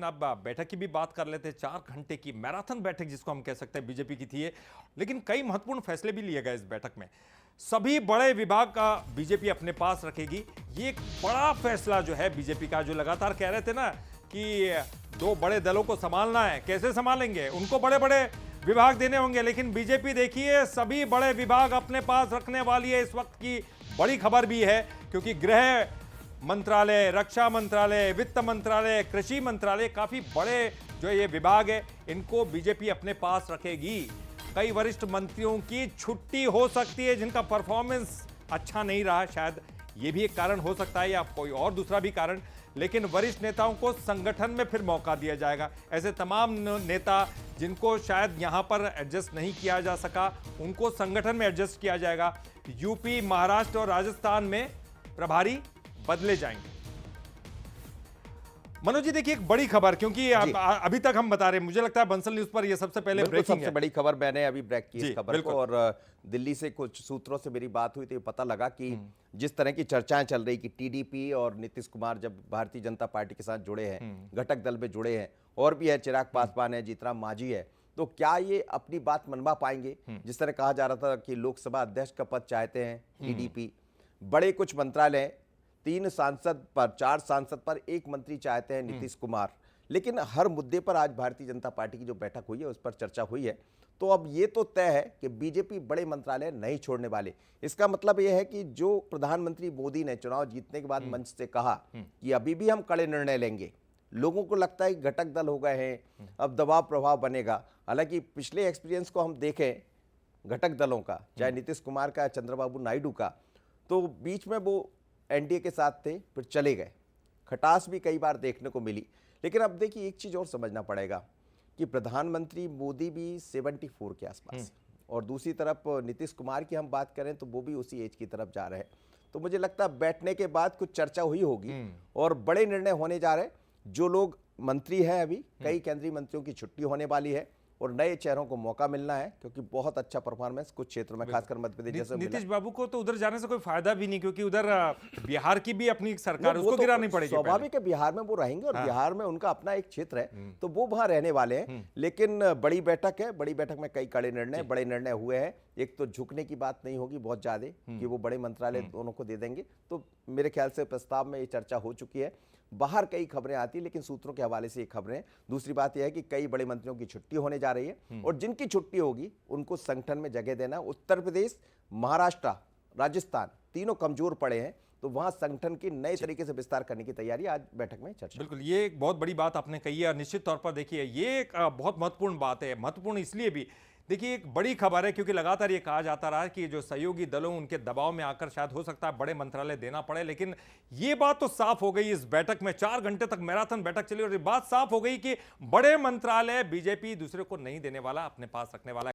लेकिन अब बैठक की भी बात कर लेते हैं। 4 घंटे की मैराथन बैठक जिसको हम कह सकते हैं बीजेपी की थी ये, लेकिन कई महत्वपूर्ण फैसले भी लिए गए इस बैठक में। सभी बड़े विभाग का बीजेपी अपने पास रखेगी। ये एक बड़ा फैसला जो है बीजेपी का, जो लगातार कह रहे थे ना कि दो बड़े दलों को संभालना है, कैसे संभालेंगे, उनको बड़े बड़े विभाग देने होंगे, लेकिन बीजेपी देखिए सभी बड़े विभाग अपने पास रखने वाली है। इस वक्त की बड़ी खबर भी है, क्योंकि गृह मंत्रालय, रक्षा मंत्रालय, वित्त मंत्रालय, कृषि मंत्रालय, काफी बड़े जो ये विभाग है इनको बीजेपी अपने पास रखेगी। कई वरिष्ठ मंत्रियों की छुट्टी हो सकती है जिनका परफॉर्मेंस अच्छा नहीं रहा, शायद ये भी एक कारण हो सकता है या कोई और दूसरा भी कारण, लेकिन वरिष्ठ नेताओं को संगठन में फिर मौका दिया जाएगा। ऐसे तमाम नेता जिनको शायद यहां पर एडजस्ट नहीं किया जा सका, उनको संगठन में एडजस्ट किया जाएगा। यूपी, महाराष्ट्र और राजस्थान में प्रभारी बदले जाएंगे। मनोज जी देखिए एक बड़ी खबर, क्योंकि अभी तक हम बता रहे हैं, मुझे लगता है बंसल न्यूज पर यह सबसे पहले ब्रेकिंग सबसे बड़ी खबर, मैंने अभी ब्रेक की इस खबर को, और दिल्ली से कुछ सूत्रों से मेरी बात हुई तो ये पता लगा कि जिस तरह की चर्चाएं चल रही कि टीडीपी और नीतीश कुमार जब भारतीय जनता पार्टी के साथ जुड़े हैं, घटक दल में जुड़े हैं, और भी है, चिराग पासवान है, जीतराम मांझी है, तो क्या ये अपनी बात मनवा पाएंगे? जिस तरह कहा जा रहा था कि लोकसभा अध्यक्ष का पद चाहते हैं टीडीपी, बड़े कुछ मंत्रालय, 3 सांसद पर, 4 सांसद पर 1 मंत्री चाहते हैं नीतीश कुमार, लेकिन हर मुद्दे पर आज भारतीय जनता पार्टी की जो बैठक हुई है उस पर चर्चा हुई है। तो अब ये तो तय है कि बीजेपी बड़े मंत्रालय नहीं छोड़ने वाले। इसका मतलब यह है कि जो प्रधानमंत्री मोदी ने चुनाव जीतने के बाद मंच से कहा कि अभी भी हम कड़े निर्णय लेंगे, लोगों को लगता है कि घटक दल हो गए हैं, अब दबाव प्रभाव बनेगा। हालांकि पिछले एक्सपीरियंस को हम देखें घटक दलों का, चाहे नीतीश कुमार का, चंद्रबाबू नायडू का, तो बीच में वो एनडीए के साथ थे, फिर चले गए, खटास भी कई बार देखने को मिली। लेकिन अब देखिए एक चीज और समझना पड़ेगा कि प्रधानमंत्री मोदी भी 74 के आसपास, और दूसरी तरफ नीतीश कुमार की हम बात करें तो वो भी उसी एज की तरफ जा रहे हैं। तो मुझे लगता है बैठने के बाद कुछ चर्चा हुई होगी और बड़े निर्णय होने जा रहे हैं। जो लोग मंत्री हैं, अभी कई केंद्रीय मंत्रियों की छुट्टी होने वाली है और नए चेहरों को मौका मिलना है, क्योंकि बहुत अच्छा परफॉर्मेंस कुछ क्षेत्रों में, खासकर मध्य प्रदेश जैसे नीतीश बाबू को तो उधर जाने से कोई फायदा भी नहीं, क्योंकि उधर बिहार की भी अपनी सरकार, उसको गिरानी पड़ेगी। स्वाभाविक है, बिहार में वो रहेंगे और बिहार में उनका अपना एक क्षेत्र है, तो वो वहां रहने वाले हैं। लेकिन बड़ी बैठक है, बड़ी बैठक में कई कड़े निर्णय, बड़े निर्णय हुए हैं। एक तो झुकने की बात नहीं होगी बहुत ज्यादा कि वो बड़े मंत्रालय दोनों को दे देंगे, तो मेरे ख्याल से प्रस्ताव में ये चर्चा हो चुकी है। बाहर कई खबरें आती है, लेकिन सूत्रों के हवाले से ये खबरें। दूसरी बात यह है कि कई बड़े मंत्रियों की छुट्टी होने जा रही है, और जिनकी छुट्टी होगी उनको संगठन में जगह देना। उत्तर प्रदेश, महाराष्ट्र, राजस्थान तीनों कमजोर पड़े हैं, तो वहां संगठन की नए तरीके से विस्तार करने की तैयारी आज बैठक में चर्चा। बिल्कुल, ये एक बहुत बड़ी बात आपने कही है। निश्चित तौर पर देखिए ये एक बहुत महत्वपूर्ण बात है। महत्वपूर्ण इसलिए भी, देखिए एक बड़ी खबर है क्योंकि लगातार ये कहा जाता रहा है कि जो सहयोगी दलों उनके दबाव में आकर शायद हो सकता है बड़े मंत्रालय देना पड़े, लेकिन ये बात तो साफ हो गई इस बैठक में। 4 घंटे तक मैराथन बैठक चली और ये बात साफ हो गई कि बड़े मंत्रालय बीजेपी दूसरे को नहीं देने वाला, अपने पास रखने वाला है।